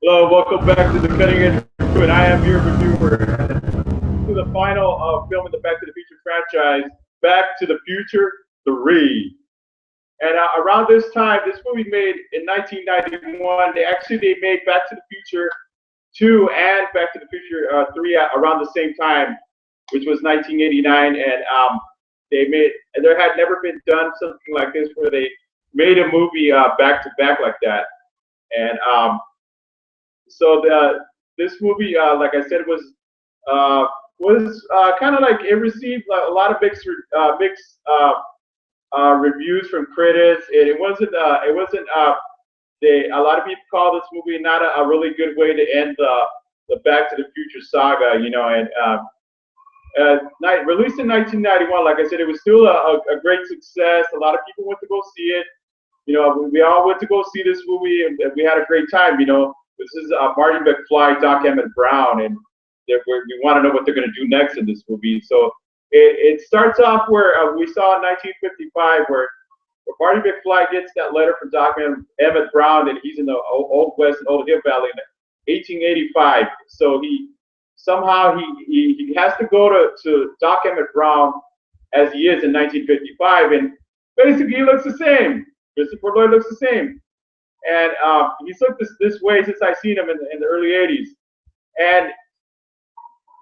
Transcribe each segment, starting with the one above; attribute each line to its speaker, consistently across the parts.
Speaker 1: Hello, welcome back to the Cutting Edge Crew, and I am your reviewer. To the final film in the Back to the Future franchise, Back to the Future 3. And around this time, this movie made in 1991. They made Back to the Future 2 and Back to the Future 3 around the same time, which was 1989. And there had never been done something like this where they made a movie back to back like that. And so this movie, like I said, was kind of like it received a lot of mixed reviews from critics. A lot of people call this movie not a really good way to end the Back to the Future saga, you know. And released in 1991, like I said, it was still a great success. A lot of people went to go see it. You know, we all went to go see this movie, and we had a great time. You know, this is Marty McFly, Doc Emmett Brown, and we want to know what they're going to do next in this movie. So it starts off where we saw in 1955, where Marty McFly gets that letter from Doc Emmett Brown, and he's in the Old West and Old Hill Valley in 1885. So he has to go to Doc Emmett Brown as he is in 1955, and basically he looks the same. Christopher Lloyd looks the same, and he's looked this way since I seen him in the early '80s, and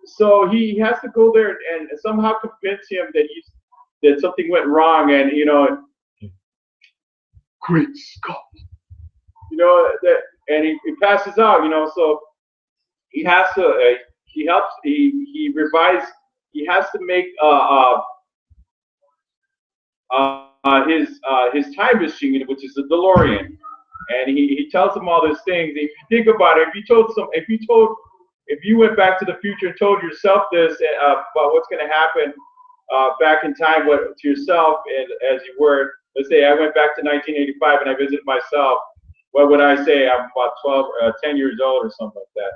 Speaker 1: so he has to go there and somehow convince him that something went wrong, and you know, great Scott, you know that, and he passes out, you know, so he has to he helps he revises he has to make his time machine, which is the DeLorean, and he tells him all these things. If you think about it, if you went back to the future and told yourself this about what's going to happen back in time, to yourself, and as you were, let's say I went back to 1985 and I visited myself, what would I say? I'm about 10 years old or something like that.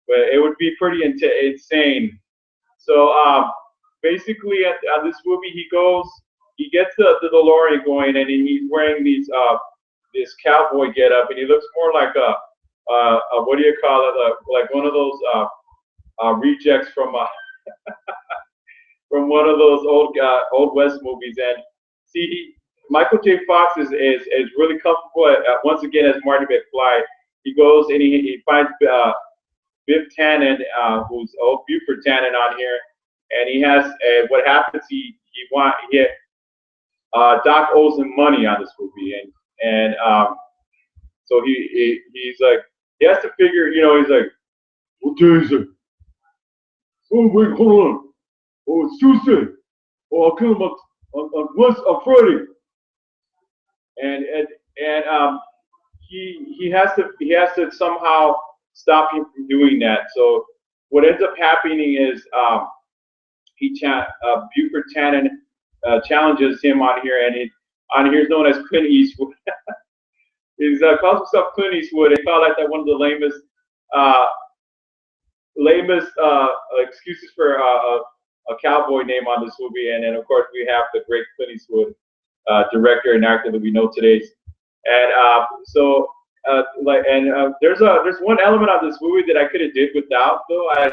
Speaker 1: But it would be pretty insane. So basically, at this movie, he gets the DeLorean going, and he's wearing this cowboy getup, and he looks more like a what do you call it? Like one of those rejects from one of those old West movies. And see, Michael J. Fox is really comfortable once again as Marty McFly. He goes and he finds Biff Tannen, who's old Buford Tannen on here, and he has what happens. Doc owes him money on this movie, and so he's like he has to figure. You know, he's like, what day is it? Oh wait, hold on. Oh, it's Tuesday. Oh, I'll kill him on Friday. And he has to somehow stop him from doing that. So what ends up happening is Buford Tannen challenges him on here, and on here is known as Clint Eastwood. He calls himself Clint Eastwood. They call that one of the uh, lamest excuses for a cowboy name on this movie. And then of course we have the great Clint Eastwood, director and actor that we know today. And there's one element of this movie that I could have did without, though. I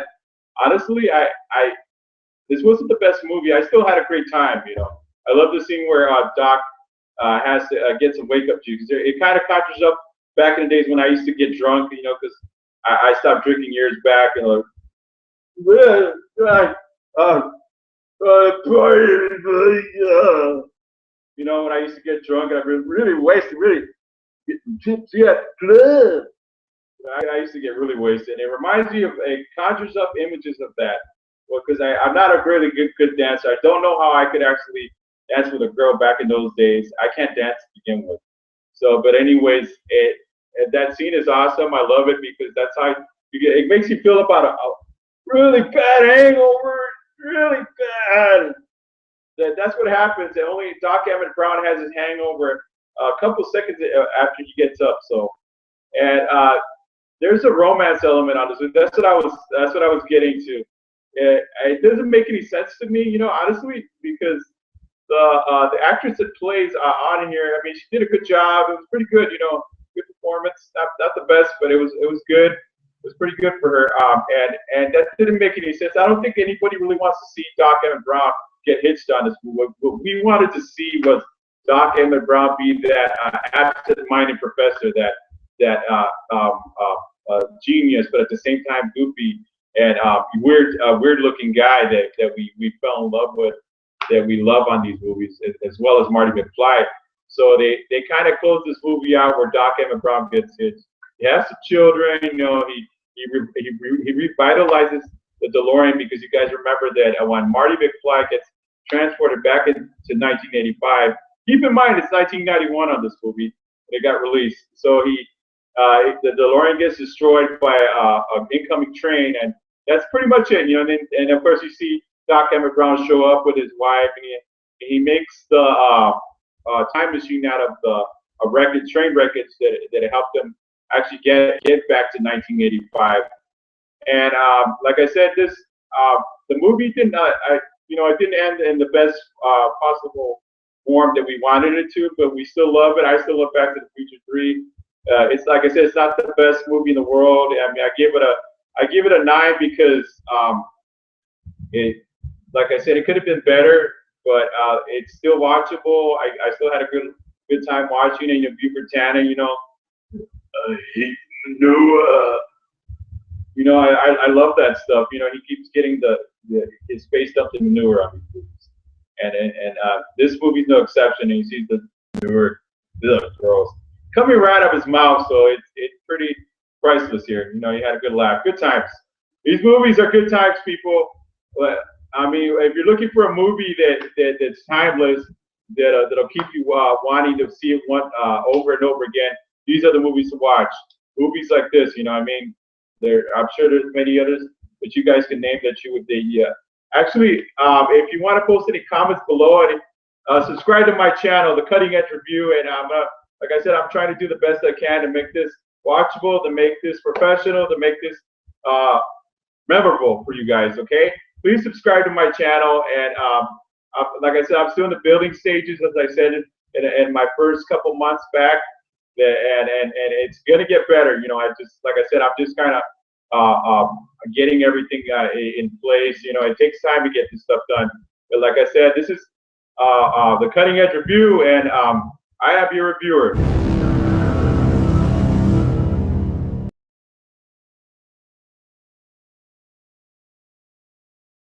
Speaker 1: this wasn't the best movie. I still had a great time, you know. I love the scene where Doc has to get some wake up juice. It kind of conjures up back in the days when I used to get drunk, you know, because I stopped drinking years back, and like, you know, when I used to get drunk and I really wasted, really getting tipsy at the club. I used to get really wasted. And it reminds me it conjures up images of that. Well, because I'm not a really good dancer. I don't know how I could actually dance with a girl back in those days. I can't dance to begin with. So, but anyways, that scene is awesome. I love it because that's how it makes you feel about a really bad hangover, really bad. That's what happens. And only Doc Emmett Brown has his hangover a couple seconds after he gets up. So, and there's a romance element on this. That's what I was getting to. It doesn't make any sense to me, you know, honestly, because the actress that plays on here, I mean, she did a good job. It was pretty good, you know. good performance. Not the best, but it was good. It was pretty good for her. And that didn't make any sense. I don't think anybody really wants to see Doc Emmett Brown get hitched on this movie. What we wanted to see was Doc Emmett Brown be that absent-minded professor, that genius, but at the same time goofy and weird-looking guy that we fell in love with, that we love on these movies, as well as Marty McFly. So they kind of closed this movie out where Doc Emmett Brown gets his. He has some children, you know. He revitalizes the DeLorean, because you guys remember that when Marty McFly gets transported back into 1985. Keep in mind it's 1991 on this movie. It got released, so the DeLorean gets destroyed by an incoming train, and that's pretty much it, you know. And of course you see Doc Emmett Brown show up with his wife, and he makes the time machine out of the train wreckage that helped them actually get back to 1985. And like I said, the movie didn't, it didn't end in the best possible form that we wanted it to, but we still love it. I still love Back to the Future 3. It's like I said, it's not the best movie in the world. I mean, I give it a 9 because like I said, it could have been better, but it's still watchable. I still had a good time watching it. You know, Buford Tanner, I love that stuff. You know, he keeps getting his face dumped in manure on these movies, and this movie's no exception. And you see the manure, gross, coming right out of his mouth. So it's pretty priceless here. You know, you had a good laugh, good times. These movies are good times, people. But I mean, if you're looking for a movie that's timeless, that'll keep you wanting to see it over and over again, these are the movies to watch. Movies like this, you know what I mean? I'm sure there's many others that you guys can name that you would dig. Yeah. Actually, if you want to post any comments below it, subscribe to my channel, The Cutting Edge Review, and like I said, I'm trying to do the best I can to make this watchable, to make this professional, to make this memorable for you guys. Okay? Please subscribe to my channel, and like I said, I'm still in the building stages, as I said in my first couple months back. And it's gonna get better. You know, like I said, I'm just kind of getting everything in place. You know, it takes time to get this stuff done. But like I said, this is the Cutting Edge Review, and I am your reviewer.